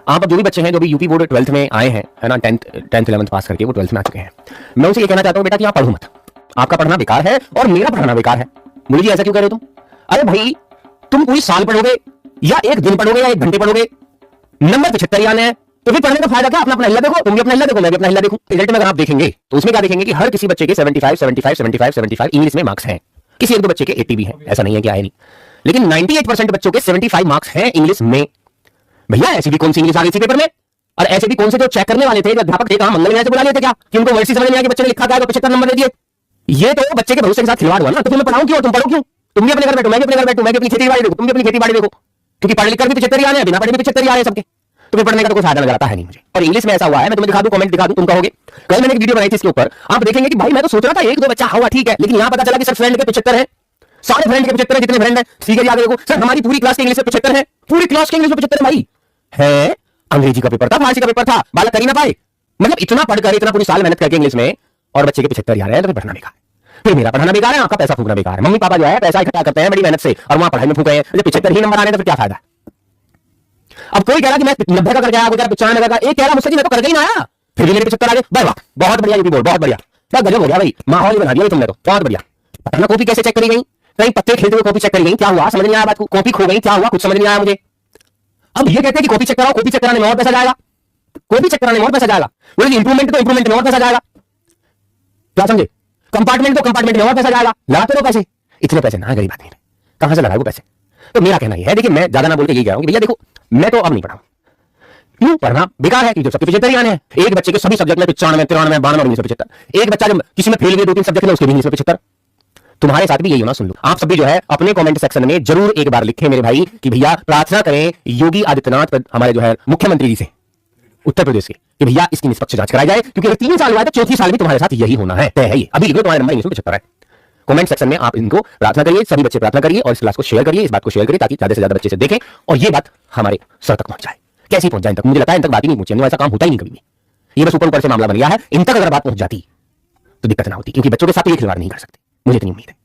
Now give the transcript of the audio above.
आप अब जो भी बच्चे हैं जो भी यूपी बोर्ड 12th में आए हैं, है ना, 10th 11th पास करके वो 12th में आ चुके हैं, मैं उनसे ये कहना चाहता हूँ बेटा कि आप पढ़ो मत, आपका पढ़ना बेकार है और मेरा पढ़ना बेकार है। मुझे जी ऐसा क्यों कह रहे हो तुम? अरे भाई तुम पूरी साल पढ़ोगे या एक दिन पढ़ोगे या एक घंटे पढ़ोगे, नंबर 75 आने हैं, तो फिर पढ़ने का फायदा क्या? अपना हिल्ला देखो, तुम भी अपना हिल्ला देखो, मैं भी अपना हिल्ला देखूं। रिजल्ट में अगर आप देखेंगे तो उसमें क्या देखेंगे कि हर किसी बच्चे के 75 75 75 75 इंग्लिश में मार्क्स हैं, किसी एक दो बच्चे के 80 भी हैं, ऐसा नहीं है कि आए नहीं, लेकिन 98% बच्चों के 75 मार्क्स हैं इंग्लिश में। भैया ऐसी भी कौन सी इंग्लिश आ गई थी पेपर में? और ऐसे भी कौन से जो चेक करने वाले थे, जो अध्यापक थे, कहां मंगल से बुला लिए थे क्या कि उनको वर्ड समझ में आया कि बच्चे ने लिखा क्या है तो 75 नंबर दे दिए? ये तो बच्चे के भविष्य के साथ खिलवाड़ हुआ ना। तो मैं पढ़ाऊं क्यों? तुम पढ़ो क्यों? तुम भी अपने घर बैठो, मैं भी अपने घर बैठूं, मैं भी अपनी खेती बाड़ी देखो, तुम भी अपनी खेती बाड़ी देखो, क्योंकि पढ़ लिख कर भी 75 आने हैं, बिना पढ़े भी 75 आ रहे हैं सबके, तो फिर पढ़ने का तो कोई फायदा नजर आता है नहीं मुझे। और इंग्लिश में ऐसा हुआ है, मैं तुम्हें दिखा दूं, कमेंट दिखा दूं, तुम कहोगे। कल मैंने एक वीडियो बनाई थी इसके ऊपर, आप देखेंगे कि भाई मैं तो सोच रहा था एक दो बच्चा हुआ ठीक है, लेकिन यहां पता चला कि सर फ्रेंड के 75 है, सारे फ्रेंड के 75 है, जितने फ्रेंड है। सीधे आगे देखो सर हमारी पूरी क्लास के इंग्लिश में 75 है, पूरी क्लास के इंग्लिश में 75 भाई है। अंग्रेजी का पेपर था, फारसी का पेपर था, बालक कर ही ना पाए। मतलब इतना पढ़कर, इतना पूरी साल मेहनत करके इंग्लिश में, और बच्चे के 75 आ रहे हैं, तो फिर पढ़ना बेकार है, फिर मेरा पढ़ना बेकार है, आपका पैसा फूकना बेकार है। मम्मी पापा जो है पैसा इकट्ठा करते हैं बड़ी मेहनत से और वहां पढ़ाई में फूके हैं, 75 ही नंबर आ रहे हैं, तो फिर क्या फायदा? अब कोई कह रहा कि मैं 90 का करके आया, कोई कह रहा 95 का, एक कह रहा मुझसे कि मैं तो करके ही ना आया, फिर भी मेरे 75 आ गए। भाई वाह, बहुत बढ़िया यूपी बोर्ड, बहुत बढ़िया, क्या गजब हो गया भाई, माहौल ही बना दिया तुमने तो, बहुत बढ़िया। पता ना कॉपी कैसे चेक करी गई, कहीं पत्ते खेलते हुए कॉपी चेक करी गई, क्या हुआ समझ नहीं आया बात को, कॉपी खो गई, क्या हुआ कुछ समझ नहीं आया मुझे। अब ये कहते हैं कि कॉपी चेक कराओ, कॉपी चेक कराने में और पैसा जाएगा, कॉपी चेक कराने में और पैसा जाएगा, बोले इंप्रूवमेंट तो इंप्रूवमेंट में और पैसा जाएगा, क्या समझे? कंपार्टमेंट तो कंपार्टमेंट में और पैसा जाएगा, लगाते रहो पैसे, इतने पैसे ना गरीब आदमी ने कहां से लगाए वो पैसे। तो मेरा कहना यह है, देखिए मैं ज्यादा ना बोल के यही कह रहा हूं कि भैया देखो मैं तो अब नहीं पढ़ाऊं, क्यों पढ़ना बेकार है, कि जब सबके 75 आने हैं, एक बच्चे के सभी सब्जेक्ट में 95 93 92 इंग्लिश में 75, एक बच्चा जब किसी में फेल हुए 2-3 सब्जेक्ट में उसके भी इंग्लिश में 75। तुम्हारे साथ भी यही होना, सुन लो आप सब भी जो है अपने कमेंट सेक्शन में जरूर एक बार लिखें मेरे भाई कि भैया प्रार्थना करें योगी आदित्यनाथ हमारे जो है मुख्यमंत्री जी से उत्तर प्रदेश के, कि भैया इसकी निष्पक्ष जांच कराई जाए, क्योंकि अगर 3 साल हुआ है तो चौथी साल भी तुम्हारे साथ यही होना है, तय है ये। अभी लिख लो तुम्हारे नंबर इंग्लिश में 75 है। कमेंट सेक्शन में आप इनको प्रार्थना करिए, सभी बच्चे प्रार्थना करिए और इस क्लास को शेयर करिए, इस बात को शेयर करिए ताकि ज्यादा से ज्यादा बच्चे से देखें और ये बात हमारे सर तक पहुंच जाए। कैसे पहुंच जाए इन तक? मुझे लगता है इन तक बात ही नहीं पहुंची, ऐसा काम होता ही नहीं कभी भी, ये बस ऊपर ऊपर से मामला बन गया है। इन तक अगर बात पहुंच जाती तो दिक्कत ना होती, क्योंकि बच्चों के साथ ये खिलवाड़ नहीं कर सकते, मुझे इतनी उम्मीद है।